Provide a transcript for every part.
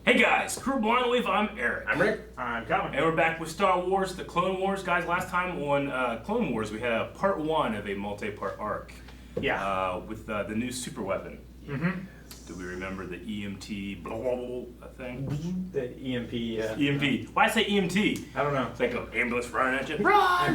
Hey guys, Crew Blind Leaf, I'm Eric. I'm Rick. I'm Calvin. And we're back with Star Wars, the Clone Wars. Guys, last time on Clone Wars, we had a part one of a multi-part arc. Yeah. With the new super weapon. Mm-hmm. Do we remember the EMT blah, blah, blah, thing? The EMP, yeah. EMP. Why I say EMT? I don't know. It's like an ambulance running at you. Run!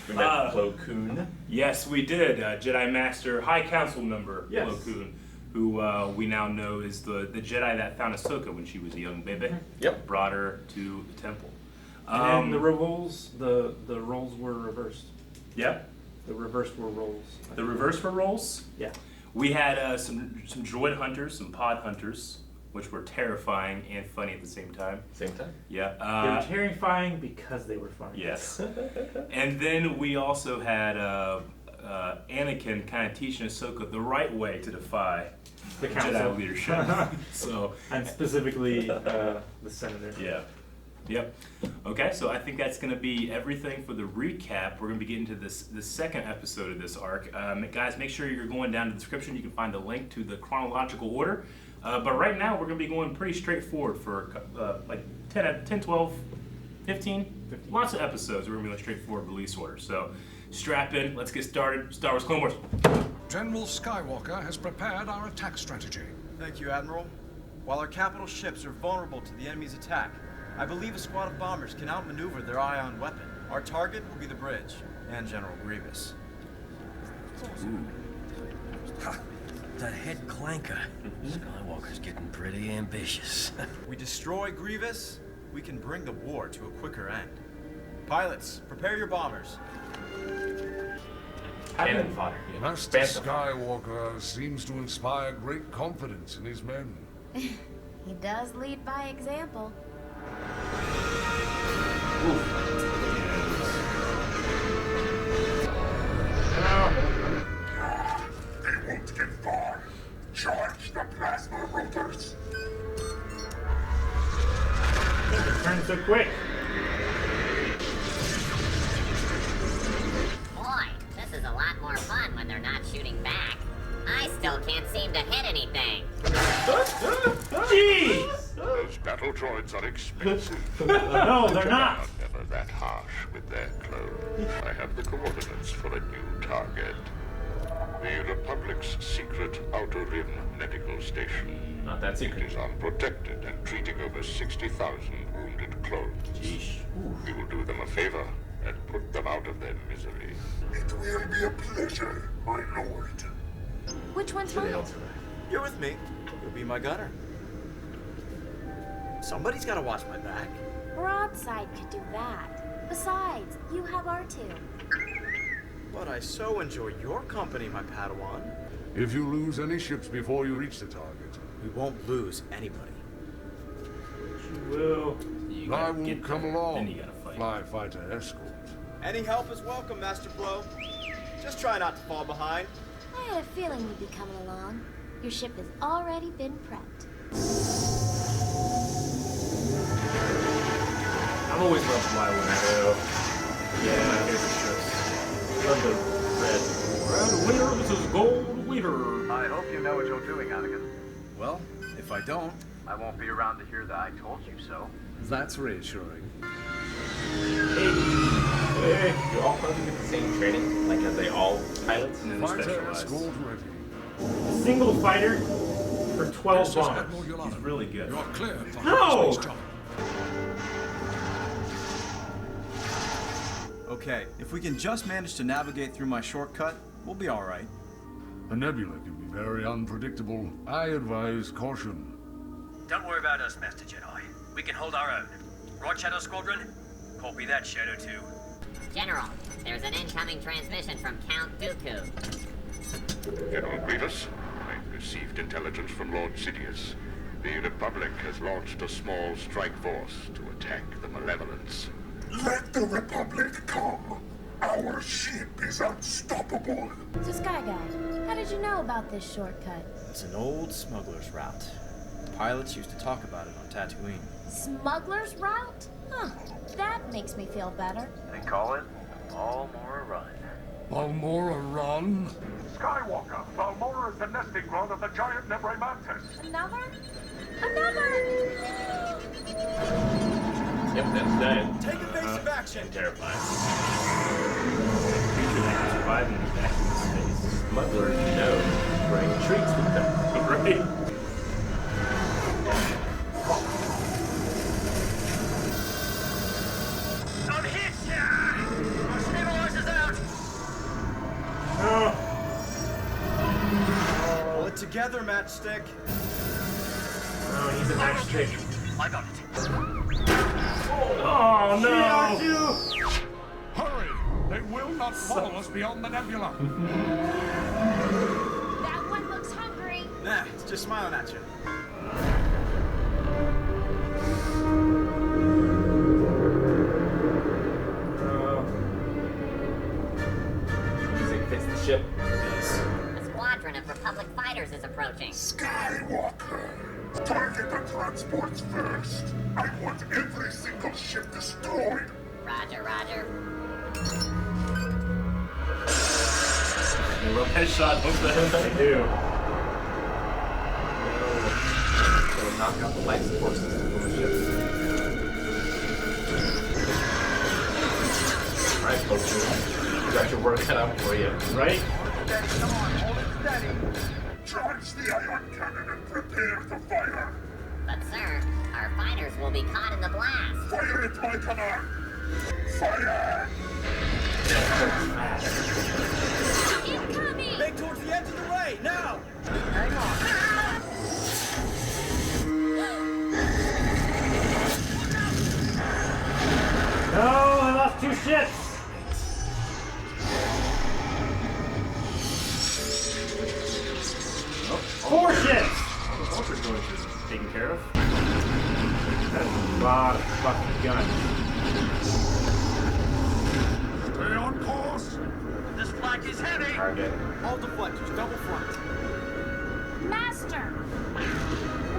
We met Plo Koon. Yes, we did. Jedi Master High Council member Yes. Plo Koon, who we now know is the Jedi that found Ahsoka when she was a young baby. Yep. Brought her to the temple. And the roles, the roles were reversed. Yeah. The reversed were roles. The reverse for roles. Yeah. We had some droid hunters, some pod hunters, which were terrifying and funny at the same time. Same time. Yeah. They were terrifying because they were funny. Yes. And then we also had Anakin kind of teaching Ahsoka the right way to defy The council. Jedi leadership. So. And specifically the senator. Yeah. Yep. Okay, so I think that's going to be everything for the recap. We're going to be getting to the second episode of this arc. Guys, make sure you're going down to the description. You can find the link to the chronological order. But right now, we're going to be going pretty straightforward for like 10, 12, 15. Lots of episodes. We're going to be on a straightforward release order. So strap in. Let's get started. Star Wars Clone Wars. General Skywalker has prepared our attack strategy. Thank you, Admiral. While our capital ships are vulnerable to the enemy's attack, I believe a squad of bombers can outmaneuver their ion weapon. Our target will be the bridge, and General Grievous. Ha! That head clanker. Skywalker's getting pretty ambitious. We destroy Grievous, we can bring the war to a quicker end. Pilots, prepare your bombers. Cannon fodder. Master Bantha. Skywalker seems to inspire great confidence in his men. He does lead by example. They won't get far. Charge the plasma rotors. It turned so quick. Boy, this is a lot more fun when they're not shooting back. I still can't seem to hit anything. Jeez! Those battle droids are expensive. No, they're not. Never that harsh with their clone. I have the coordinates for a new target. The Republic's secret Outer Rim medical station. Not that It secret. is unprotected and treating over 60,000 wounded clones. Yeesh. We will do them a favor and put them out of their misery. It will be a pleasure, my lord. Which one's Sure they mine? don't survive. You're with me. You'll be my gunner. Somebody's gotta watch my back. Broadside could do that. Besides, you have R2. But I so enjoy your company, my Padawan. If you lose any ships before you reach the target, We won't lose anybody. Will. You I gotta will get come there, along. Then you gotta fight. Fly fighter escort. Any help is welcome, Master Blow. Just try not to fall behind. I had a feeling you'd be coming along. Your ship has already been prepped. I've always loved Malevolence. Yeah, my favorite ships. Love the red winner. This is gold winner. I hope you know what you're doing, Anakin. Well, if I don't, I won't be around to hear that I told you so. That's reassuring. Hey. Do all clones get the same training? Like, are they all pilots? And then the Fighter specialized. escort ready. Single fighter for 12 This is bombers. Admiral He's Yolanda. really good. You're clear for No! space travel. okay. If we can just manage to navigate through my shortcut, we'll be all right. The nebula can be very unpredictable. I advise caution. Don't worry about us, Master Jedi. We can hold our own. Right, Shadow Squadron? Copy that, Shadow 2. General, there's an incoming transmission from Count Dooku. General Grievous, I've received intelligence from Lord Sidious. The Republic has launched a small strike force to attack the Malevolence. Let the Republic come. Our ship is unstoppable. So, Sky Guy, how did you know about this shortcut? It's an old smuggler's route. Pilots used to talk about it on Tatooine. Smuggler's route? Huh. That makes me feel better. They call it Balmora Run. Balmora Run? Skywalker, Balmora is the nesting ground of the giant Nebre Mantis. Another? That's dead. Take evasive action. I'm terrified. Creature that can survive in the vacuum space. Smugglers know bring treats with them. Right? I'm hit! Our stabilizer's out! Pull it together, Matchstick. Oh, he's a matchstick. I got it. Oh no! Hurry! They will not follow us beyond the nebula. That one looks hungry. Nah, it's just smiling at you. Music fits the ship. A squadron of Republic fighters is approaching. Skywalker! Target the transports first. I want every single ship destroyed. Roger, roger. They love headshot, don't they? They do. They'll knock out the life support system from the ship. Alright, folks. You got your work cut out for you. Right? Steady, come on, hold it steady. Charge the ion cannon and prepare to fire. But sir, our fighters will be caught in the blast. Fire at my command. Fire! Incoming! Make towards the edge of the way, now! Hang on. No, I lost 2 ships. Four ships. Walker's going to be taken care of. That's a lot of fucking guns. Stay on course. This flag is heavy! Target. All deflectors, double flanked. Master!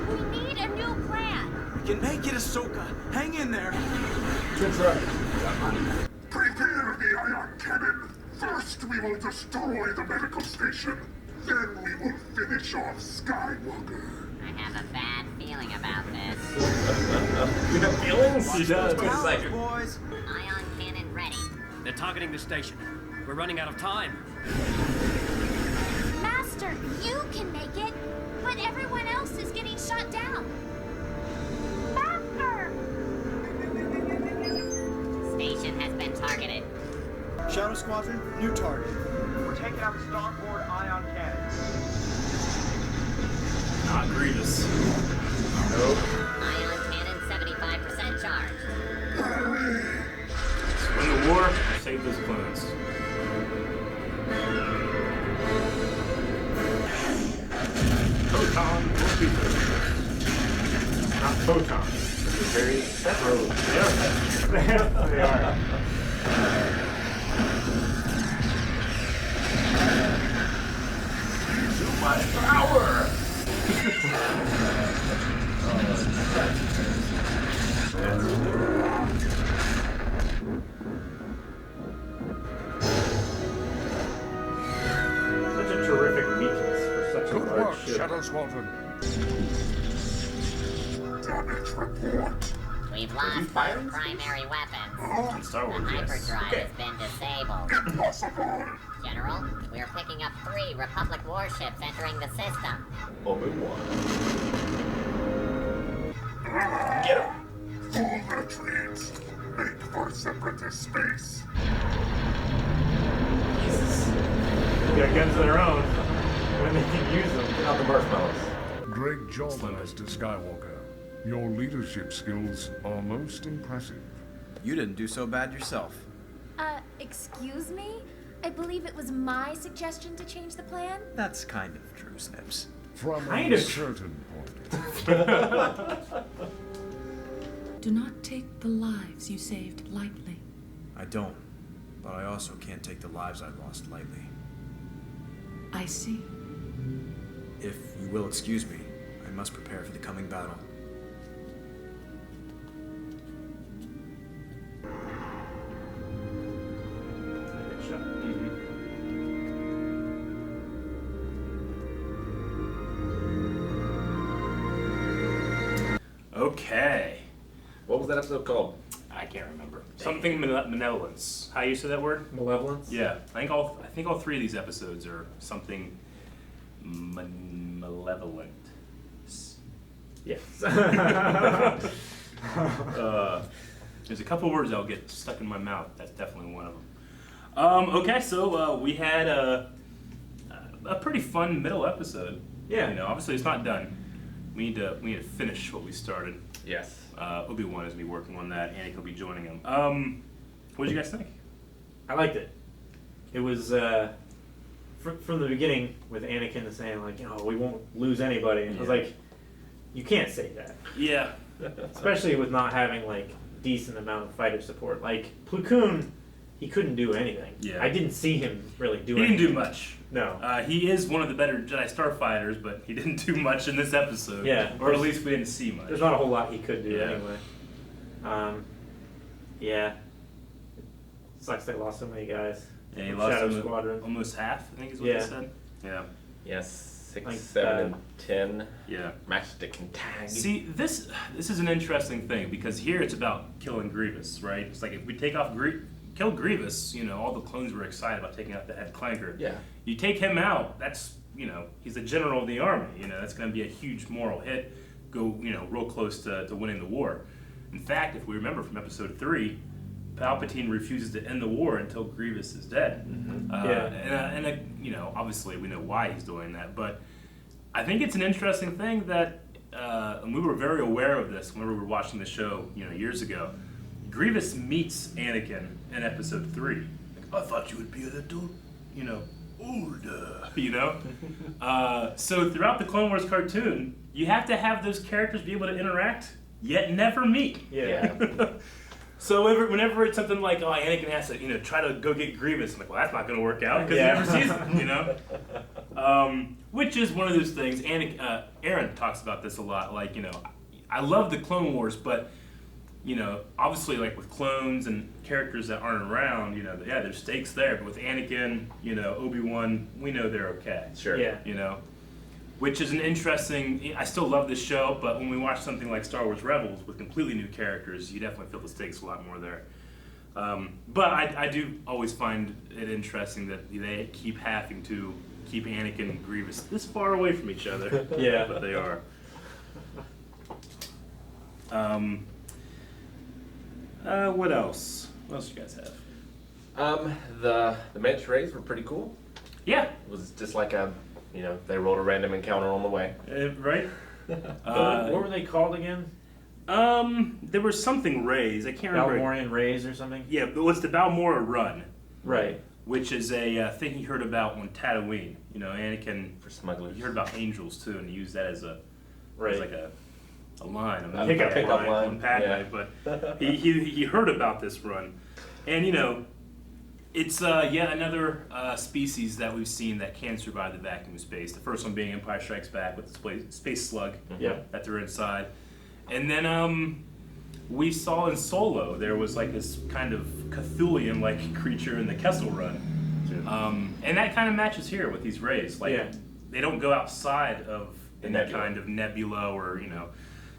We need a new plan. We can make it, Ahsoka. Hang in there. Prepare the ion cannon. First, we will destroy the medical station. Then we will finish off Skywalker. I have a bad feeling about this. You have feelings? He does. Wait a second. Boys. Ion cannon ready. They're targeting the station. We're running out of time. Master, you can make it, but everyone else is getting shot down. Master! Station has been targeted. Shadow Squadron, new target. We're taking out the starboard ion cannon. Not Grievous. Nope. Ion cannon 75% charged. Win the war or save those clones. Photon torpedo. Not photon. Very separate. They are. Too much power! Such a terrific weakness for such a Good large work, ship. Shadow Squadron. Damage report. We've lost both primary weapons. In Star The Wars, yes. hyperdrive has been disabled. Impossible. General, we're picking up 3 Republic warships entering the system. Obi-Wan. Get him. Full retreat. Make for separatist space. They got guns of their own when they can use them. Get out the marshmallows. Great job, Mr. Skywalker. Your leadership skills are most impressive. You didn't do so bad yourself. Excuse me? I believe it was my suggestion to change the plan? That's kind of true, Snips. From Kind a of. certain point. Do not take the lives you saved lightly. I don't, but I also can't take the lives I've lost lightly. I see. If you will excuse me, I must prepare for the coming battle. Okay. What was that episode called? I can't remember. Something Malevolence. How you say that word? Malevolence? Yeah, I think all three of these episodes are something malevolent. Yes. There's a couple words that'll get stuck in my mouth. That's definitely one of them. Okay, so we had a pretty fun middle episode. Yeah. You know, obviously it's not done. We need to finish what we started. Yes. Obi-Wan is gonna be working on that. Anakin will be joining him. What did you guys think? I liked it. It was from the beginning with Anakin saying like, we won't lose anybody, and I was like, you can't say that. Yeah. Especially with not having like decent amount of fighter support. Like Plo Koon, he couldn't do anything. Yeah. I didn't see him really do He anything. didn't do much. No. He is one of the better Jedi Starfighters, but he didn't do much in this episode. Yeah. Or at least we didn't see much. There's not a whole lot he could do Yeah. anyway. Yeah. It sucks they lost so many guys. Yeah, he from lost Shadow Squadron. almost half, I think is what Yeah. they said. Yeah. Yes, 6, Like, 7, and 10. Yeah. Matchstick and tag. See, this is an interesting thing because here it's about killing Grievous, right? It's like if we take off kill Grievous, all the clones were excited about taking out the head clanker. Yeah. You take him out, that's he's the general of the army. That's going to be a huge moral hit. Go real close to winning the war. In fact, if we remember from episode 3, Palpatine refuses to end the war until Grievous is dead. Mm-hmm. And obviously we know why he's doing that, but I think it's an interesting thing that, and we were very aware of this whenever we were watching the show, years ago. Grievous meets Anakin in episode 3. Like, I thought you would be a little, older, So throughout the Clone Wars cartoon, you have to have those characters be able to interact, yet never meet. Yeah. So whenever it's something like, Anakin has to, try to go get Grievous, I'm like, well, that's not going to work out because he never sees him, Which is one of those things. Aaron talks about this a lot. Like, I love the Clone Wars, but, obviously, like with clones and characters that aren't around, there's stakes there. But with Anakin, Obi-Wan, we know they're okay. Sure. Yeah. Which is an interesting. I still love this show, but when we watch something like Star Wars Rebels with completely new characters, you definitely feel the stakes a lot more there. But I do always find it interesting that they keep having to keep Anakin and Grievous this far away from each other. Yeah. But they are. What else? What else do you guys have? The manta rays were pretty cool. Yeah. It was just like they rolled a random encounter on the way. Right? What were they called again? There was something Rays. I can't remember. Balmorian Rays or something? Yeah, but it's the Balmora Run. Right. Which is a thing he heard about on Tatooine. Anakin. For smugglers. He heard about angels too, and he used that as Right. like a line. Pickup line line. on Padme. Yeah. But he heard about this run. And, it's yet another species that we've seen that can survive the vacuum of space. The first one being Empire Strikes Back with the space slug that they're inside. And then we saw in Solo, there was like this kind of Cthulhian-like creature in the Kessel Run. And that kind of matches here with these rays. Like, they don't go outside of any kind of nebula or,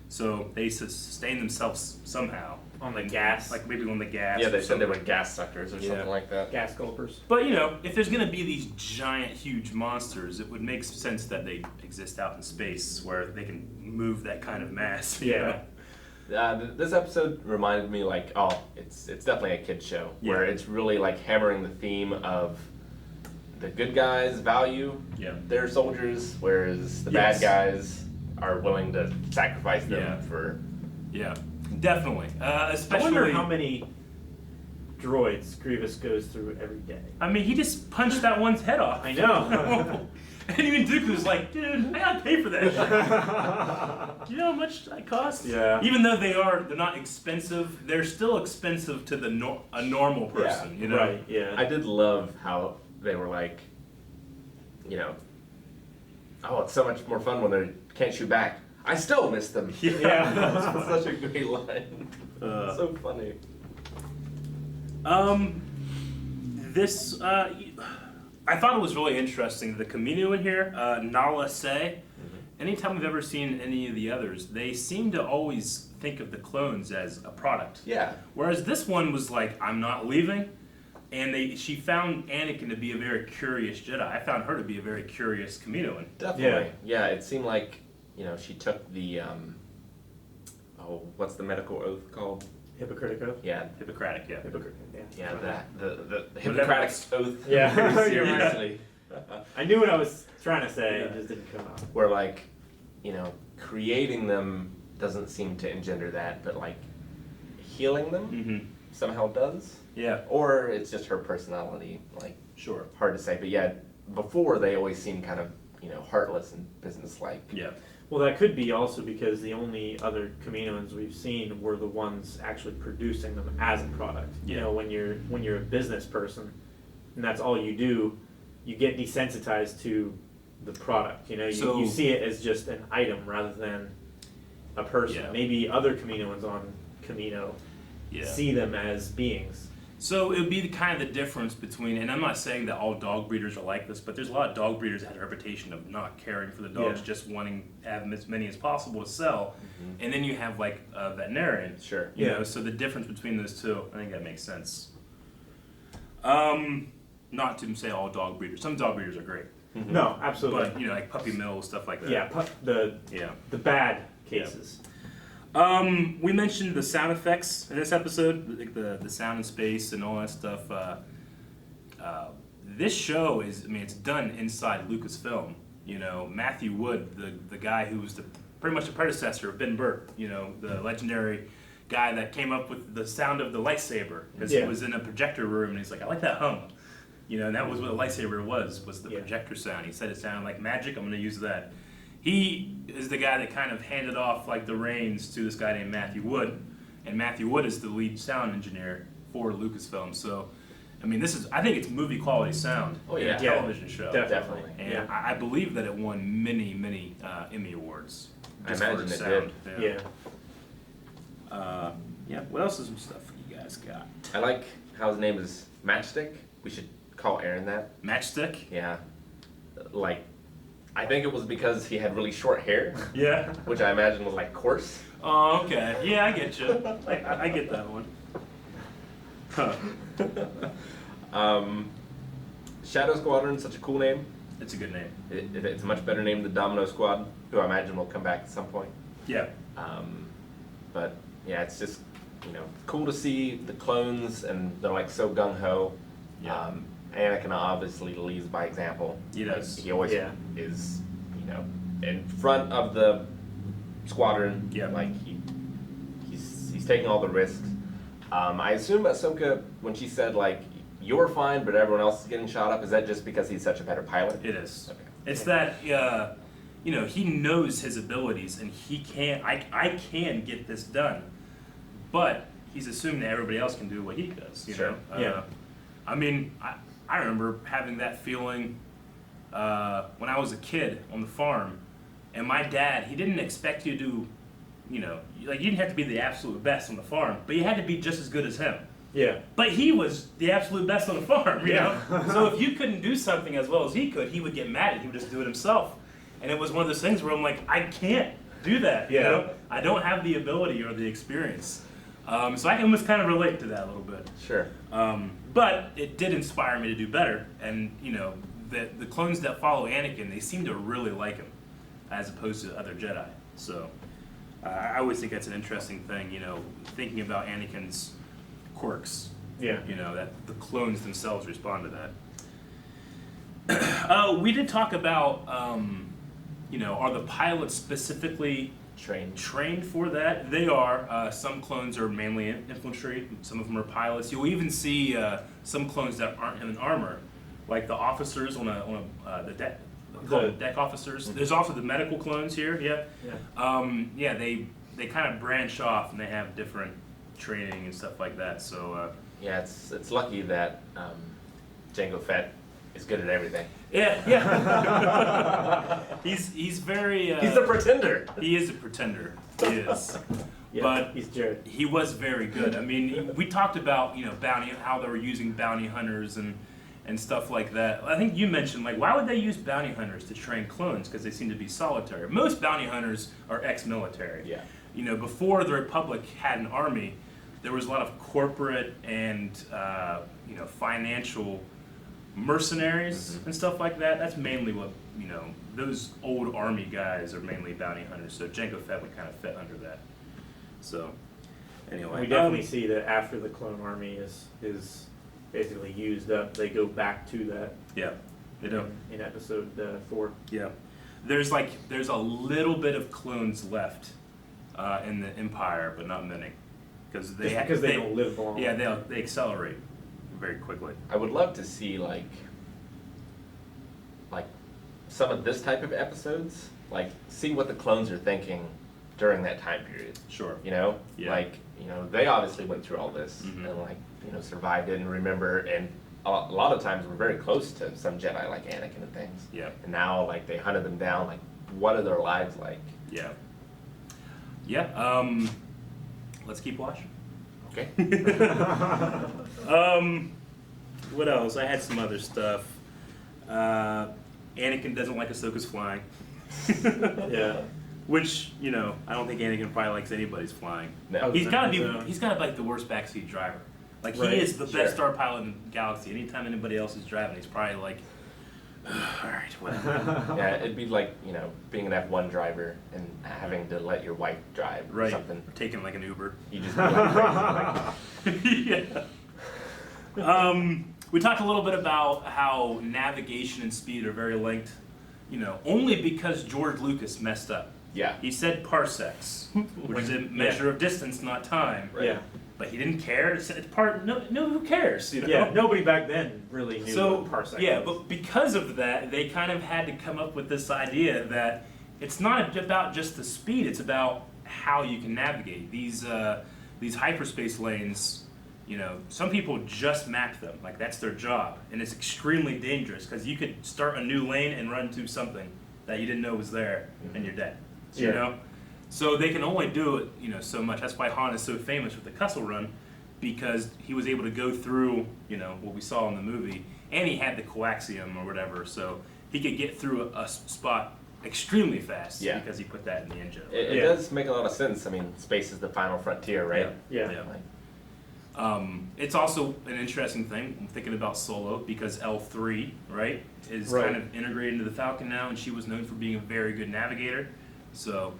so they sustain themselves somehow. On the gas. Like maybe on the gas. Yeah, they said they were gas suckers or Yeah. something like that. Gas gulpers. But, if there's going to be these giant, huge monsters, it would make sense that they exist out in space where they can move that kind of mass. Yeah. This episode reminded me it's definitely a kid's show where it's really like hammering the theme of the good guys value their soldiers, whereas the bad guys are willing to sacrifice them for. Yeah, definitely. Especially. I wonder how many droids Grievous goes through every day. I mean, he just punched that one's head off. I know. And even Dooku's like, dude, I gotta pay for that shit. Do you know how much that costs? Yeah. Even though they're not expensive, they're still expensive to a normal person, Right, yeah. I did love how they were like, it's so much more fun when they can't shoot back. I still miss them. Yeah. That was such a great line. So funny. I thought it was really interesting. The Camino in here, Nala Se, anytime we've ever seen any of the others, they seem to always think of the clones as a product. Yeah. Whereas this one was like, I'm not leaving. And she found Anakin to be a very curious Jedi. I found her to be a very curious Kaminoan. Definitely. Yeah, it seemed like, she took the, what's the medical oath called? Hippocratic oath? Yeah. Hippocratic, yeah. Hippocratic, yeah. Yeah, the Hippocratic oath. Yeah. Very seriously. I knew what I was trying to say, it just didn't come out. Where, creating them doesn't seem to engender that, but, healing them somehow does. Yeah. Or it's just her personality, Sure. hard to say. But yeah, before they always seemed kind of, heartless and businesslike. Yeah. Well, that could be also because the only other Kaminoans we've seen were the ones actually producing them as a product. Yeah. You know, when you're a business person, and that's all you do, you get desensitized to the product. You see it as just an item rather than a person. Yeah. Maybe other Kaminoans on Kamino see them as beings. So it would be kind of the difference between, and I'm not saying that all dog breeders are like this, but there's a lot of dog breeders that had a reputation of not caring for the dogs, just wanting to have as many as possible to sell. And then you have a veterinarian. Sure. You know, so the difference between those two, I think that makes sense. Not to say all dog breeders. Some dog breeders are great. No, absolutely. But like puppy mill, stuff like that. Yeah, the bad cases. We mentioned the sound effects in this episode, like the sound in space and all that stuff. This show is, it's done inside Lucasfilm. Matthew Wood, the guy who was pretty much the predecessor of Ben Burtt, the legendary guy that came up with the sound of the lightsaber. Because he was in a projector room and he's like, I like that hum. And that was what a lightsaber was the projector sound. He said it sounded like magic, I'm going to use that. He is the guy that kind of handed off the reins to this guy named Matthew Wood, and Matthew Wood is the lead sound engineer for Lucasfilm. So, I think it's movie quality sound in a television show. Definitely. And I believe that it won many, many Emmy awards. I imagine it did. Yeah. What else is some stuff you guys got? I like how his name is Matchstick. We should call Aaron that. Matchstick? Yeah. I think it was because he had really short hair. Yeah. Which I imagine was coarse. Oh, okay. Yeah, I get you. I get that one. Shadow Squadron, such a cool name. It's a good name. It's a much better name than Domino Squad, who I imagine will come back at some point. Yeah. But yeah, it's just cool to see the clones, and they're so gung ho. Yeah. Anakin obviously leads by example. He does. He always is, in front of the squadron. Yeah. He's taking all the risks. I assume Ahsoka, when she said you're fine, but everyone else is getting shot up, is that just because he's such a better pilot? It is. Okay. It's that he knows his abilities, and he can. I can get this done, but he's assuming that everybody else can do what he does. You Sure. know. I remember having that feeling when I was a kid on the farm, and my dad, he didn't expect you to do, you didn't have to be the absolute best on the farm, but you had to be just as good as him. Yeah. But he was the absolute best on the farm, you know? So if you couldn't do something as well as he could, he would get mad and he would just do it himself. And it was one of those things where I'm like, I can't do that, you know? I don't have the ability or the experience. So I can almost kind of relate to that a little bit. Sure. But it did inspire me to do better. And, the clones that follow Anakin, they seem to really like him as opposed to other Jedi. So I always think that's an interesting thing, thinking about Anakin's quirks. Yeah. That the clones themselves respond to that. We did talk about, are the pilots specifically trained for that? They are. Some clones are mainly infantry. Some of them are pilots. You'll even see some clones that aren't in armor, like the officers on the deck. Called deck officers. Mm-hmm. There's also the medical clones here. Yeah. They kind of branch off and they have different training and stuff like that. So yeah, it's lucky that Jango Fett is good at everything. Yeah. he's very. He's a pretender. He is a pretender. He is. Yeah, but he's Jared. He was very good. We talked about bounty, how they were using bounty hunters and and stuff like that. I think you mentioned, like, why would they use bounty hunters to train clones? Because they seem to be solitary. Most bounty hunters are ex-military. Yeah. You know, before the Republic had an army, there was a lot of corporate and, you know, financial mercenaries and stuff like that. That's mainly what, you know, those old army guys are mainly bounty hunters. So Jango Fett would kind of fit under that. So, anyway. We definitely see that after the clone army is basically used up, they go back to that. Yeah, they do. In episode 4. Yeah. There's a little bit of clones left in the Empire, but not many. Because they don't live long. Yeah, they accelerate very quickly. I would love to see like some of this type of episodes, like see what the clones are thinking during that time period. Sure. You know, Yeah. like, you know, they obviously went through all this and like, you know, survived it and remember, and a lot of times we're very close to some Jedi like Anakin and things. Yeah. And now like they hunted them down. Like, what are their lives like? Yeah. Yeah. Let's keep watching. Okay. What else? I had some other stuff. Anakin doesn't like Ahsoka's flying. Yeah. Which, you know, I don't think Anakin probably likes anybody's flying. No. He's got to be like the worst backseat driver. Like, Right. he is the best star pilot in the galaxy. Anytime anybody else is driving, he's probably like, all right, whatever. Yeah, it'd be like, you know, being an F1 driver and having to let your wife drive or Right. something. Or taking like an Uber. You just be like crazy. Like, Yeah. We talked a little bit about how navigation and speed are very linked, you know, only because George Lucas messed up. yeah. He said parsecs, which is a measure of distance, not time. Right. Yeah. But he didn't care. It's no, who cares? You know? Yeah, nobody back then really knew So what parsec yeah, was. but because of that, they kind of had to come up with this idea that it's not about just the speed; it's about how you can navigate these hyperspace lanes. You know, some people just map them, like that's their job, and it's extremely dangerous because you could start a new lane and run into something that you didn't know was there, and you're dead. Yeah. You know, so they can only do it, you know, so much. That's why Han is so famous with the Kessel Run, because he was able to go through, you know, what we saw in the movie, and he had the coaxium or whatever, so he could get through a spot extremely fast. Yeah. Because he put that in the engine. It does make a lot of sense. I mean, space is the final frontier, right? Yeah. Like, It's also an interesting thing. I'm thinking about Solo because L3, right, is Right. kind of integrated into the Falcon now, and she was known for being a very good navigator. So,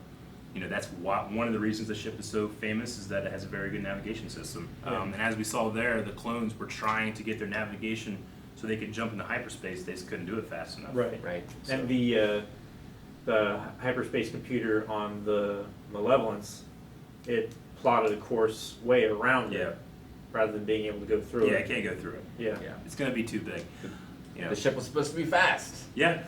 you know, that's one of the reasons the ship is so famous is that it has a very good navigation system. Yeah. And as we saw there, the clones were trying to get their navigation so they could jump into hyperspace. They just couldn't do it fast enough. Right. right. And the hyperspace computer on the Malevolence, it plotted a course way around Yeah. it rather than being able to go through Yeah, it. I can't go through it. Yeah. Yeah. It's going to be too big. You know. The ship was supposed to be fast. Yeah.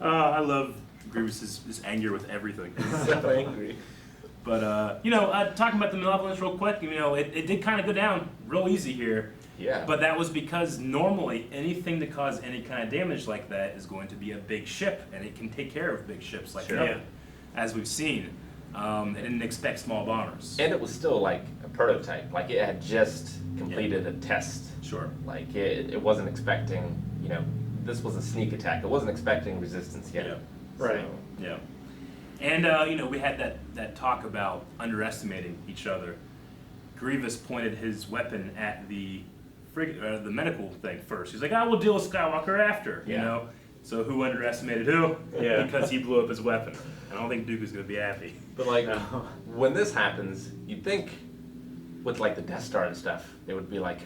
I love Grievous's anger with everything. So angry. But, you know, talking about the Malevolence real quick, you know, it did kind of go down real easy here. Yeah. But that was because normally anything to cause any kind of damage like that is going to be a big ship, and it can take care of big ships like Sure. that, Yeah. as we've seen. It didn't expect small bombers. And it was still like a prototype. Like it had just completed a test. Sure. Like it wasn't expecting, you know, this was a sneak attack. It wasn't expecting resistance yet. Yeah. Right. So, Yeah. And, you know, we had that talk about underestimating each other. Grievous pointed his weapon at the medical thing first. He's like, I will deal with Skywalker after, you Yeah. know? So who underestimated who? Yeah. Because he blew up his weapon. I don't think Duke is going to be happy. But like No. when this happens, you'd think with like the Death Star and stuff, it would be like,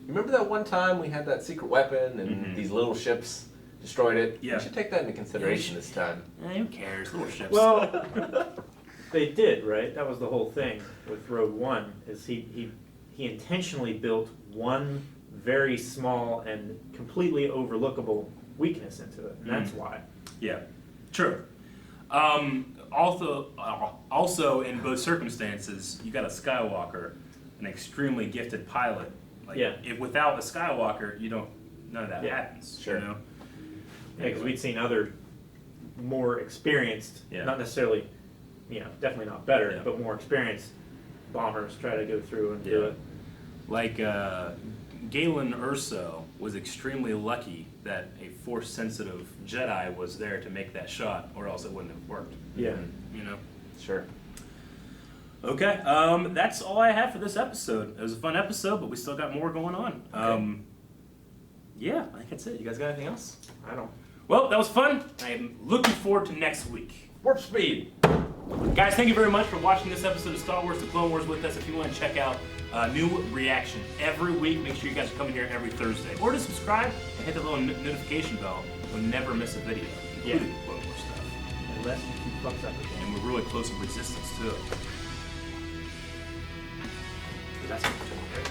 remember that one time we had that secret weapon and these little ships destroyed it? Yeah. We should take that into consideration this time. Who cares? Little ships. Well, they did, right? That was the whole thing with Rogue One, is he intentionally built one very small and completely overlookable weakness into it, and that's why. Yeah, true. Also, in both circumstances, you got a Skywalker, an extremely gifted pilot. Like, Yeah. if without a Skywalker, none of that Yeah. happens. Sure. You know? Yeah, because we'd seen other more experienced, Yeah. not necessarily, you know, definitely not better, Yeah. but more experienced bombers try to go through and do Yeah. it. Like Galen Erso was extremely lucky that a Force-sensitive Jedi was there to make that shot, or else it wouldn't have worked. Yeah. You know? Sure. Okay, that's all I have for this episode. It was a fun episode, but we still got more going on. Okay. Yeah, I think that's it. You guys got anything else? I don't. Well, that was fun. I am looking forward to next week. Warp speed! Guys, thank you very much for watching this episode of Star Wars: The Clone Wars with us. If you want to check out new reaction every week, make sure you guys are coming here every Thursday. Or to subscribe and hit the little notification bell. You'll never miss a video, including Clone Wars stuff. Unless you fucks up again. And we're really close to Resistance, too. That's what